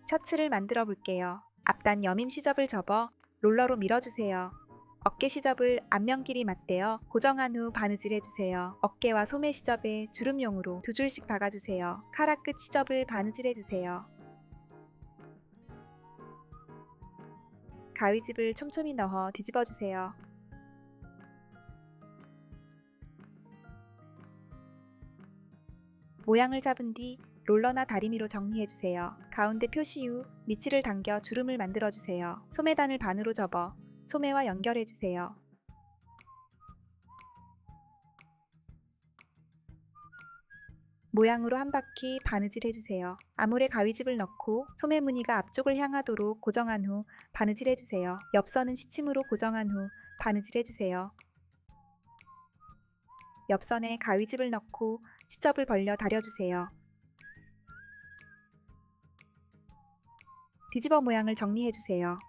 셔츠를 만들어 볼게요. 앞단 여밈 시접을 접어 롤러로 밀어주세요. 어깨 시접을 앞면 길이 맞대어 고정한 후 바느질 해주세요. 어깨와 소매 시접에 주름용으로 2줄씩 박아주세요. 카라 끝 시접을 바느질 해주세요. 가위집을 촘촘히 넣어 뒤집어주세요. 모양을 잡은 뒤 롤러나 다리미로 정리해주세요. 가운데 표시 후 밑치를 당겨 주름을 만들어주세요. 소매단을 반으로 접어 소매와 연결해주세요. 모양으로 한 바퀴 바느질 해주세요. 아몰에 가위집을 넣고 소매 무늬가 앞쪽을 향하도록 고정한 후 바느질 해주세요. 옆선은 시침으로 고정한 후 바느질 해주세요. 옆선에 가위집을 넣고 시접을 벌려 다려주세요. 뒤집어 모양을 정리해주세요.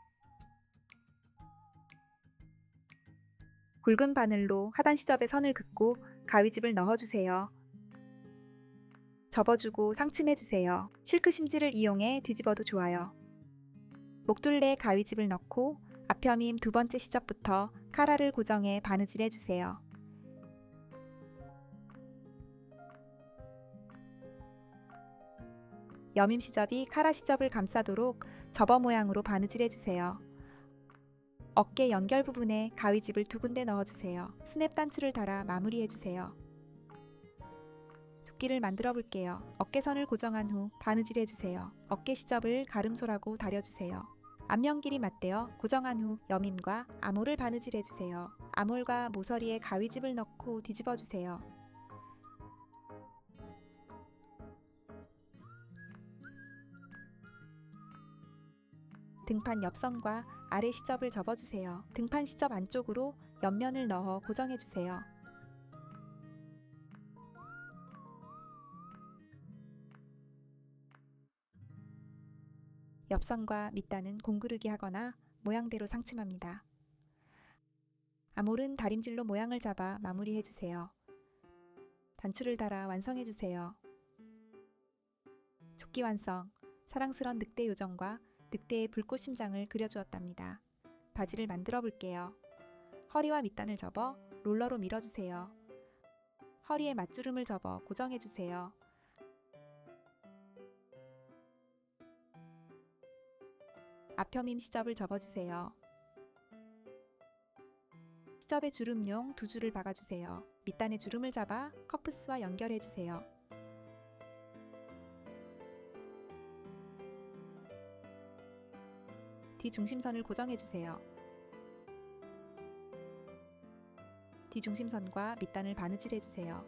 굵은 바늘로 하단 시접에 선을 긋고 가위집을 넣어주세요. 접어주고 상침해주세요. 실크 심지를 이용해 뒤집어도 좋아요. 목둘레에 가위집을 넣고 앞편임 2번째 시접부터 카라를 고정해 바느질 해주세요. 여밈 시접이 카라 시접을 감싸도록 접어 모양으로 바느질 해주세요. 어깨 연결 부분에 가위집을 2군데 넣어주세요. 스냅 단추를 달아 마무리해주세요. 조끼를 만들어 볼게요. 어깨선을 고정한 후 바느질 해주세요. 어깨 시접을 가름솔하고 다려주세요. 앞면 길이 맞대어 고정한 후 여밈과 아몰을 바느질 해주세요. 아몰과 모서리에 가위집을 넣고 뒤집어주세요. 등판 옆선과 아래 시접을 접어주세요. 등판 시접 안쪽으로 옆면을 넣어 고정해주세요. 옆선과 밑단은 공구르기 하거나 모양대로 상침합니다. 아몰은 다림질로 모양을 잡아 마무리해주세요. 단추를 달아 완성해주세요. 조끼 완성! 사랑스런 늑대 요정과 늑대의 불꽃 심장을 그려주었답니다. 바지를 만들어 볼게요. 허리와 밑단을 접어 롤러로 밀어주세요. 허리에 맞주름을 접어 고정해주세요. 앞편임 시접을 접어주세요. 시접에 주름용 2줄을 박아주세요. 밑단에 주름을 잡아 커프스와 연결해주세요. 뒤중심선을 고정해주세요. 뒤중심선과 밑단을 바느질해주세요.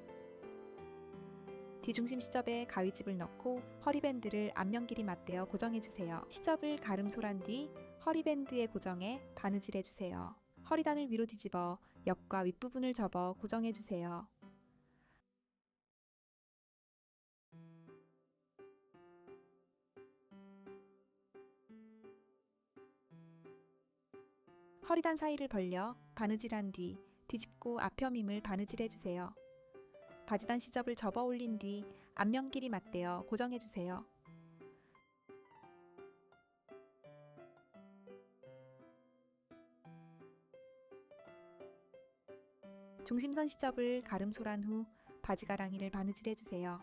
뒤중심 시접에 가위집을 넣고 허리밴드를 앞면 길이 맞대어 고정해주세요. 시접을 가름솔한 뒤 허리밴드에 고정해 바느질해주세요. 허리단을 위로 뒤집어 옆과 윗부분을 접어 고정해주세요. 허리단 사이를 벌려 바느질한 뒤 뒤집고 앞편임을 바느질해주세요. 바지단 시접을 접어 올린 뒤 앞면 길이 맞대어 고정해주세요. 중심선 시접을 가름솔한 후 바지가랑이를 바느질해주세요.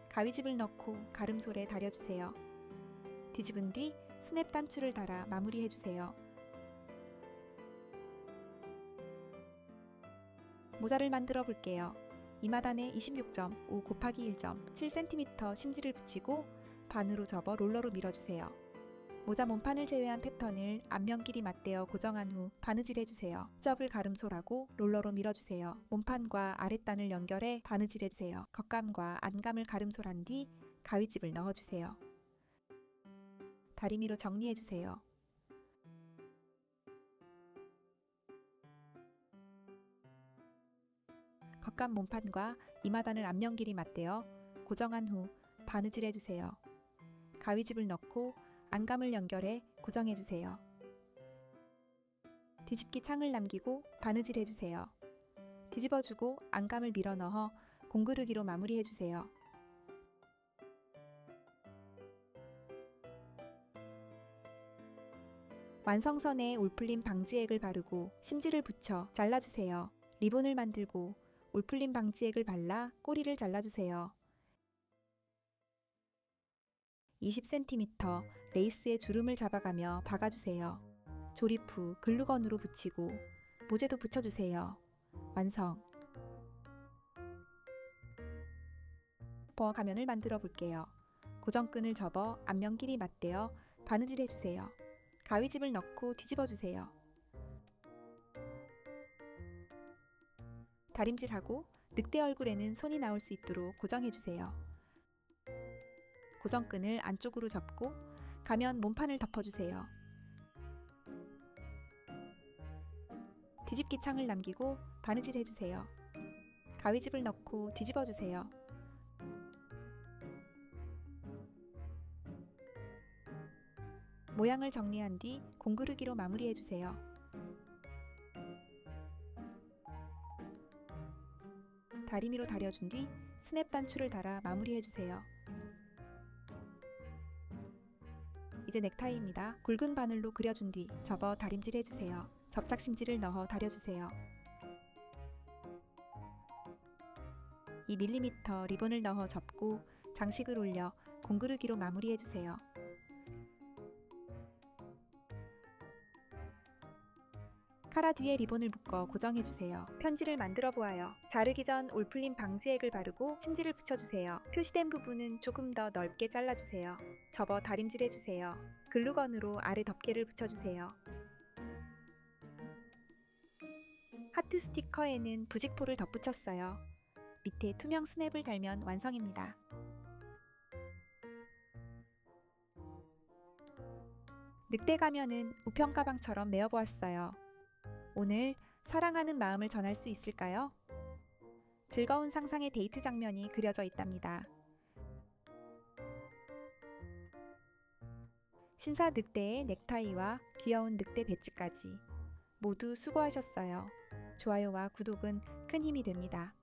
가위집을 넣고 가름솔에 다려주세요. 뒤집은 뒤 스냅 단추를 달아 마무리해주세요. 모자를 만들어 볼게요. 이마단에 26.5 곱하기 1.7cm 심지를 붙이고 반으로 접어 롤러로 밀어주세요. 모자 몸판을 제외한 패턴을 앞면 길이 맞대어 고정한 후 바느질 해주세요. 시접을 가름솔하고 롤러로 밀어주세요. 몸판과 아랫단을 연결해 바느질 해주세요. 겉감과 안감을 가름솔한 뒤 가위집을 넣어주세요. 다리미로 정리해주세요. 겉감 몸판과 이마단을 앞면 길이 맞대어 고정한 후 바느질 해주세요. 가위집을 넣고 안감을 연결해 고정해주세요. 뒤집기 창을 남기고 바느질 해주세요. 뒤집어주고 안감을 밀어 넣어 공구르기로 마무리해주세요. 완성선에 올풀림 방지액을 바르고 심지를 붙여 잘라주세요. 리본을 만들고 올풀림 방지액을 발라 꼬리를 잘라주세요. 20cm 레이스에 주름을 잡아가며 박아주세요. 조립 후 글루건으로 붙이고 모재도 붙여주세요. 완성! 가면을 만들어 볼게요. 고정끈을 접어 앞면 길이 맞대어 바느질 해주세요. 가위집을 넣고 뒤집어 주세요. 다림질하고 늑대 얼굴에는 손이 나올 수 있도록 고정해 주세요. 고정끈을 안쪽으로 접고 가면 몸판을 덮어주세요. 뒤집기 창을 남기고 바느질 해주세요. 가위집을 넣고 뒤집어 주세요. 모양을 정리한 뒤 공구르기로 마무리해주세요. 다리미로 다려준 뒤 스냅 단추를 달아 마무리해주세요. 이제 넥타이입니다. 굵은 바늘로 그려준 뒤 접어 다림질 해주세요. 접착 심지를 넣어 다려주세요. 2mm 리본을 넣어 접고 장식을 올려 공구르기로 마무리해주세요. 카라 뒤에 리본을 묶어 고정해주세요. 편지를 만들어 보아요. 자르기 전 올풀림 방지액을 바르고 심지를 붙여주세요. 표시된 부분은 조금 더 넓게 잘라주세요. 접어 다림질 해주세요. 글루건으로 아래 덮개를 붙여주세요. 하트 스티커에는 부직포를 덧붙였어요. 밑에 투명 스냅을 달면 완성입니다. 늑대 가면은 우편 가방처럼 메어보았어요. 오늘 사랑하는 마음을 전할 수 있을까요? 즐거운 상상의 데이트 장면이 그려져 있답니다. 신사 늑대의 넥타이와 귀여운 늑대 배지까지 모두 수고하셨어요. 좋아요와 구독은 큰 힘이 됩니다.